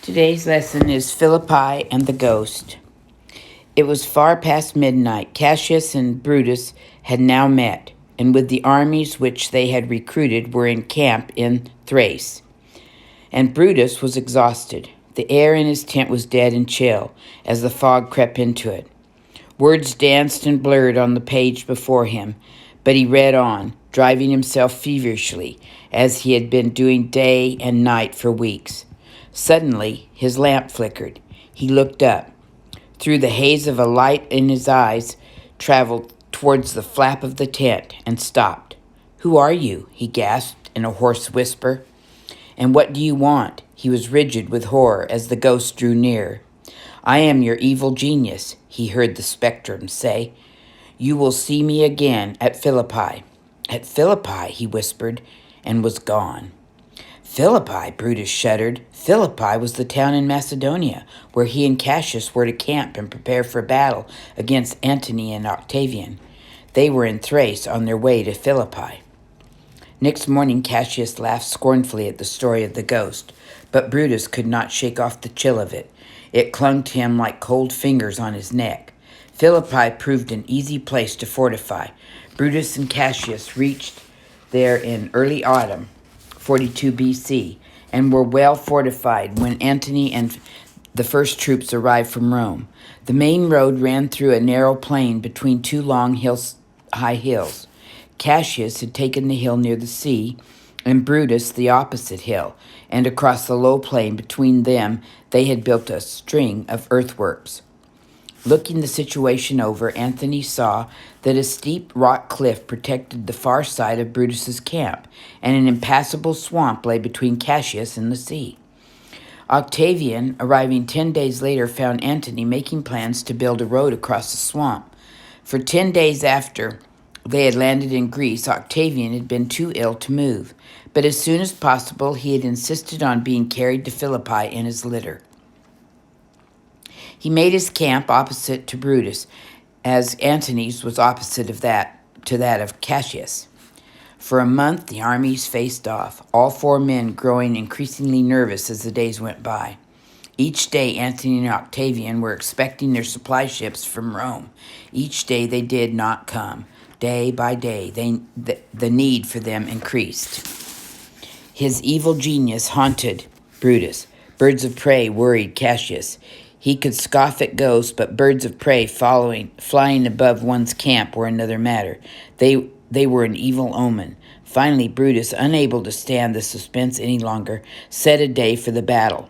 Today's lesson is Philippi and the Ghost. It was far past midnight. Cassius and Brutus had now met, and with the armies which they had recruited were in camp in Thrace. And Brutus was exhausted. The air in his tent was dead and chill as the fog crept into it. Words danced and blurred on the page before him, but he read on, driving himself feverishly, as he had been doing day and night for weeks. Suddenly, his lamp flickered. He looked up. Through the haze of a light in his eyes, traveled towards the flap of the tent and stopped. "Who are you?" he gasped in a hoarse whisper. "And what do you want?" He was rigid with horror as the ghost drew near. "I am your evil genius," he heard the spectrum say. "You will see me again at Philippi." "At Philippi," he whispered, and was gone. Philippi, Brutus shuddered. Philippi was the town in Macedonia where he and Cassius were to camp and prepare for battle against Antony and Octavian. They were in Thrace on their way to Philippi. Next morning, Cassius laughed scornfully at the story of the ghost, but Brutus could not shake off the chill of it. It clung to him like cold fingers on his neck. Philippi proved an easy place to fortify. Brutus and Cassius reached there in early autumn, 42 BC, and were well fortified when Antony and the first troops arrived from Rome. The main road ran through a narrow plain between two long high hills. Cassius had taken the hill near the sea, and Brutus the opposite hill, and across the low plain between them they had built a string of earthworks. Looking the situation over, Antony saw that a steep rock cliff protected the far side of Brutus's camp, and an impassable swamp lay between Cassius and the sea. Octavian, arriving 10 days later, found Antony making plans to build a road across the swamp. For 10 days after they had landed in Greece, Octavian had been too ill to move, but as soon as possible he had insisted on being carried to Philippi in his litter. He made his camp opposite to Brutus, as Antony's was opposite to that of Cassius. For a month the armies faced off, all four men growing increasingly nervous as the days went by. Each day Antony and Octavian were expecting their supply ships from Rome. Each day they did not come. Day by day the need for them increased. His evil genius haunted Brutus. Birds of prey worried Cassius. He could scoff at ghosts, but birds of prey flying above one's camp were another matter. They were an evil omen. Finally, Brutus, unable to stand the suspense any longer, set a day for the battle.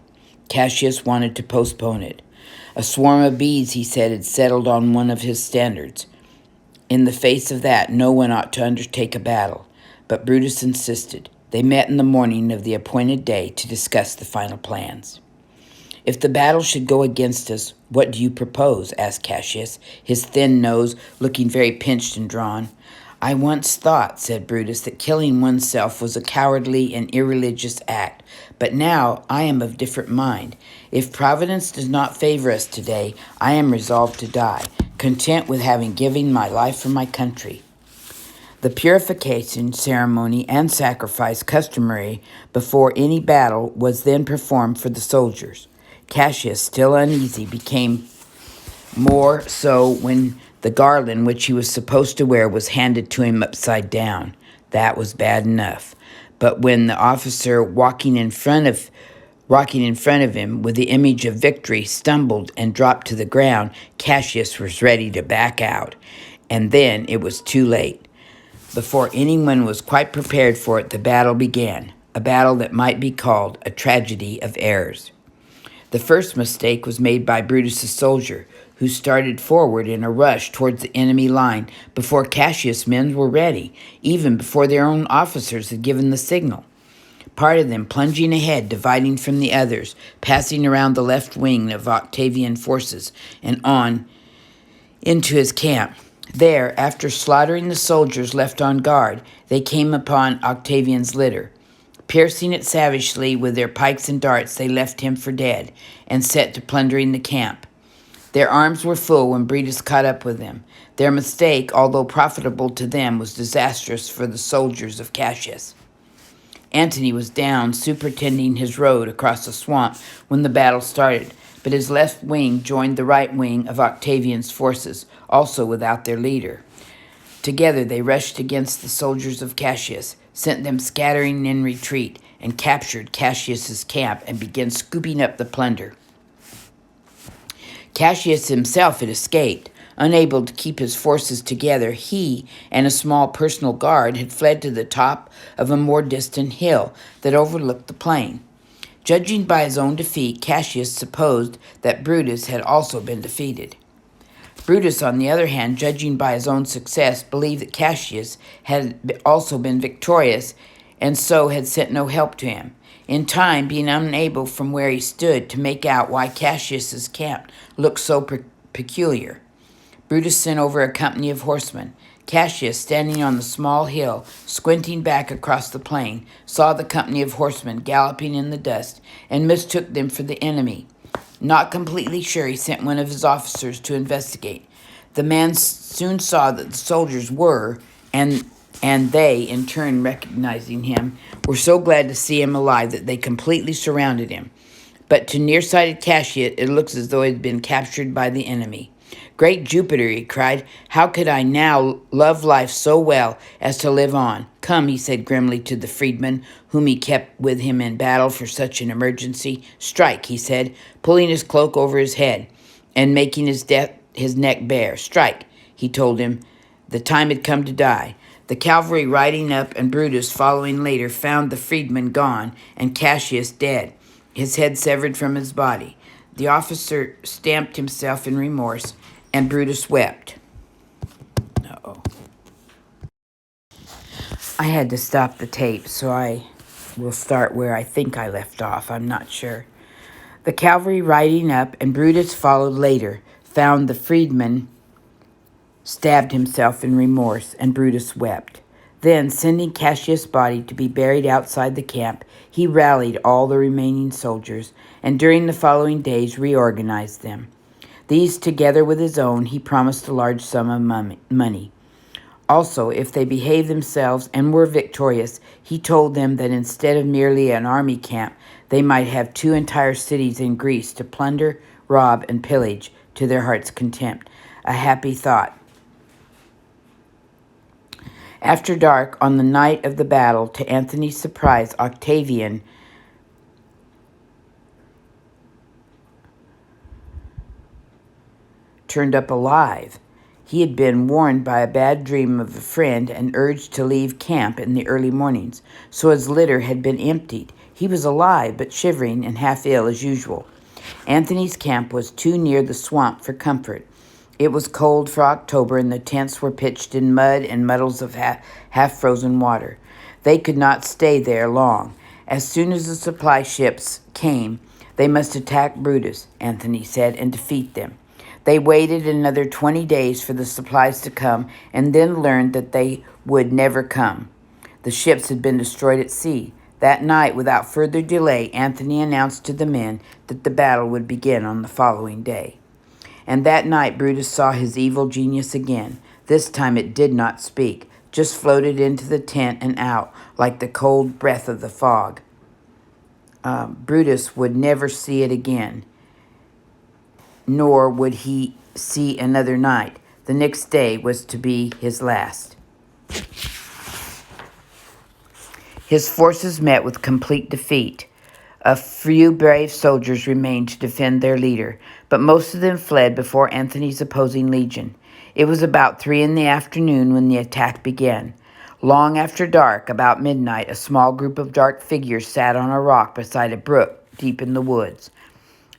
Cassius wanted to postpone it. A swarm of bees, he said, had settled on one of his standards. In the face of that, no one ought to undertake a battle. But Brutus insisted. They met in the morning of the appointed day to discuss the final plans. "If the battle should go against us, what do you propose?" asked Cassius, his thin nose looking very pinched and drawn. "I once thought," said Brutus, "that killing oneself was a cowardly and irreligious act, but now I am of different mind. If Providence does not favor us today, I am resolved to die, content with having given my life for my country." The purification ceremony and sacrifice customary before any battle was then performed for the soldiers. Cassius, still uneasy, became more so when the garland which he was supposed to wear was handed to him upside down. That was bad enough. But when the officer walking in front of him with the image of victory stumbled and dropped to the ground, Cassius was ready to back out. And then it was too late. Before anyone was quite prepared for it, the battle began, a battle that might be called a tragedy of errors. The first mistake was made by Brutus's soldier, who started forward in a rush towards the enemy line before Cassius' men were ready, even before their own officers had given the signal. Part of them plunging ahead, dividing from the others, passing around the left wing of Octavian forces and on into his camp. There, after slaughtering the soldiers left on guard, they came upon Octavian's litter. Piercing it savagely with their pikes and darts, they left him for dead and set to plundering the camp. Their arms were full when Brutus caught up with them. Their mistake, although profitable to them, was disastrous for the soldiers of Cassius. Antony was down, superintending his road across the swamp when the battle started, but his left wing joined the right wing of Octavian's forces, also without their leader. Together they rushed against the soldiers of Cassius, sent them scattering in retreat, and captured Cassius's camp and began scooping up the plunder. Cassius himself had escaped. Unable to keep his forces together, he and a small personal guard had fled to the top of a more distant hill that overlooked the plain. Judging by his own defeat, Cassius supposed that Brutus had also been defeated. Brutus, on the other hand, judging by his own success, believed that Cassius had also been victorious and so had sent no help to him. In time, being unable from where he stood to make out why Cassius's camp looked so peculiar, Brutus sent over a company of horsemen. Cassius, standing on the small hill, squinting back across the plain, saw the company of horsemen galloping in the dust and mistook them for the enemy. Not completely sure, he sent one of his officers to investigate. The man soon saw that the soldiers were, and they, in turn recognizing him, were so glad to see him alive that they completely surrounded him. But to nearsighted Cassius, it looks as though he had been captured by the enemy. "Great Jupiter," he cried, "how could I now love life so well as to live on? Come," he said grimly to the freedman whom he kept with him in battle for such an emergency. "Strike," he said, pulling his cloak over his head and making his neck bare. "Strike," he told him. The time had come to die. The cavalry riding up and Brutus following later found the freedman gone and Cassius dead, his head severed from his body. The officer stamped himself in remorse, and Brutus wept. I had to stop the tape, so I will start where I think I left off. I'm not sure. The cavalry riding up, and Brutus followed later, found the freedman stabbed himself in remorse, and Brutus wept. Then, sending Cassius' body to be buried outside the camp, he rallied all the remaining soldiers, and during the following days reorganized them. These, together with his own, he promised a large sum of money. Also, if they behaved themselves and were victorious, he told them that instead of merely an army camp, they might have 2 entire cities in Greece to plunder, rob, and pillage to their heart's content. A happy thought. After dark, on the night of the battle, to Antony's surprise, Octavian turned up alive. He had been warned by a bad dream of a friend and urged to leave camp in the early mornings, so his litter had been emptied. He was alive, but shivering and half ill as usual. Antony's camp was too near the swamp for comfort. It was cold for October, and the tents were pitched in mud and muddles of half-frozen water. They could not stay there long. As soon as the supply ships came, they must attack Brutus, Antony said, and defeat them. They waited another 20 days for the supplies to come and then learned that they would never come. The ships had been destroyed at sea. That night, without further delay, Antony announced to the men that the battle would begin on the following day. And that night Brutus saw his evil genius again. This time it did not speak, just floated into the tent and out like the cold breath of the fog. Brutus would never see it again, nor would he see another night. The next day was to be his last. His forces met with complete defeat. A few brave soldiers remained to defend their leader, but most of them fled before Antony's opposing legion. It was about 3 p.m. when the attack began. Long after dark, about midnight, a small group of dark figures sat on a rock beside a brook deep in the woods.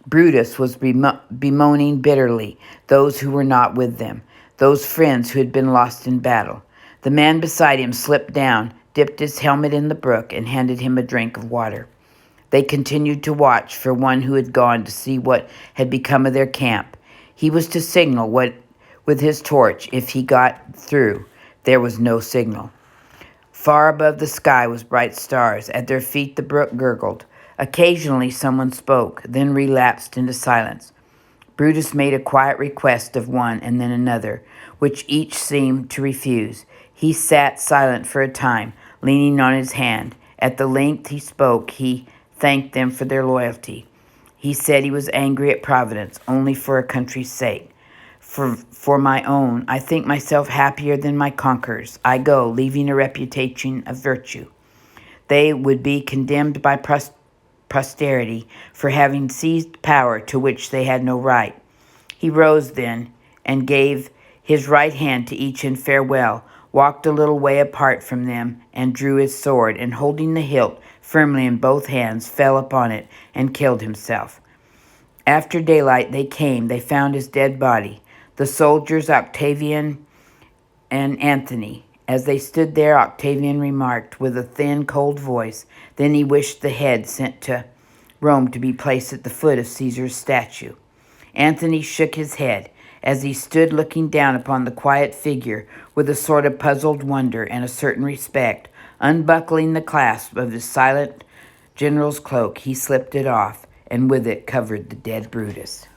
Brutus was bemoaning bitterly those who were not with them, those friends who had been lost in battle. The man beside him slipped down, dipped his helmet in the brook, and handed him a drink of water. They continued to watch for one who had gone to see what had become of their camp. He was to signal with his torch if he got through. There was no signal. Far above the sky was bright stars. At their feet the brook gurgled. Occasionally someone spoke, then relapsed into silence. Brutus made a quiet request of one and then another, which each seemed to refuse. He sat silent for a time, leaning on his hand, At the length he spoke, he thanked them for their loyalty. He said he was angry at Providence only for a country's sake. For my own, I think myself happier than my conquerors. I go, leaving a reputation of virtue. They would be condemned by posterity for having seized power to which they had no right. He rose then and gave his right hand to each in farewell, walked a little way apart from them, and drew his sword, and holding the hilt firmly in both hands, fell upon it and killed himself. After daylight they came. They found his dead body. The soldiers, Octavian and Antony. As they stood there, Octavian remarked with a thin, cold voice, then he wished the head sent to Rome to be placed at the foot of Caesar's statue. Antony shook his head as he stood looking down upon the quiet figure with a sort of puzzled wonder and a certain respect. Unbuckling the clasp of his silent general's cloak, he slipped it off, and with it covered the dead Brutus.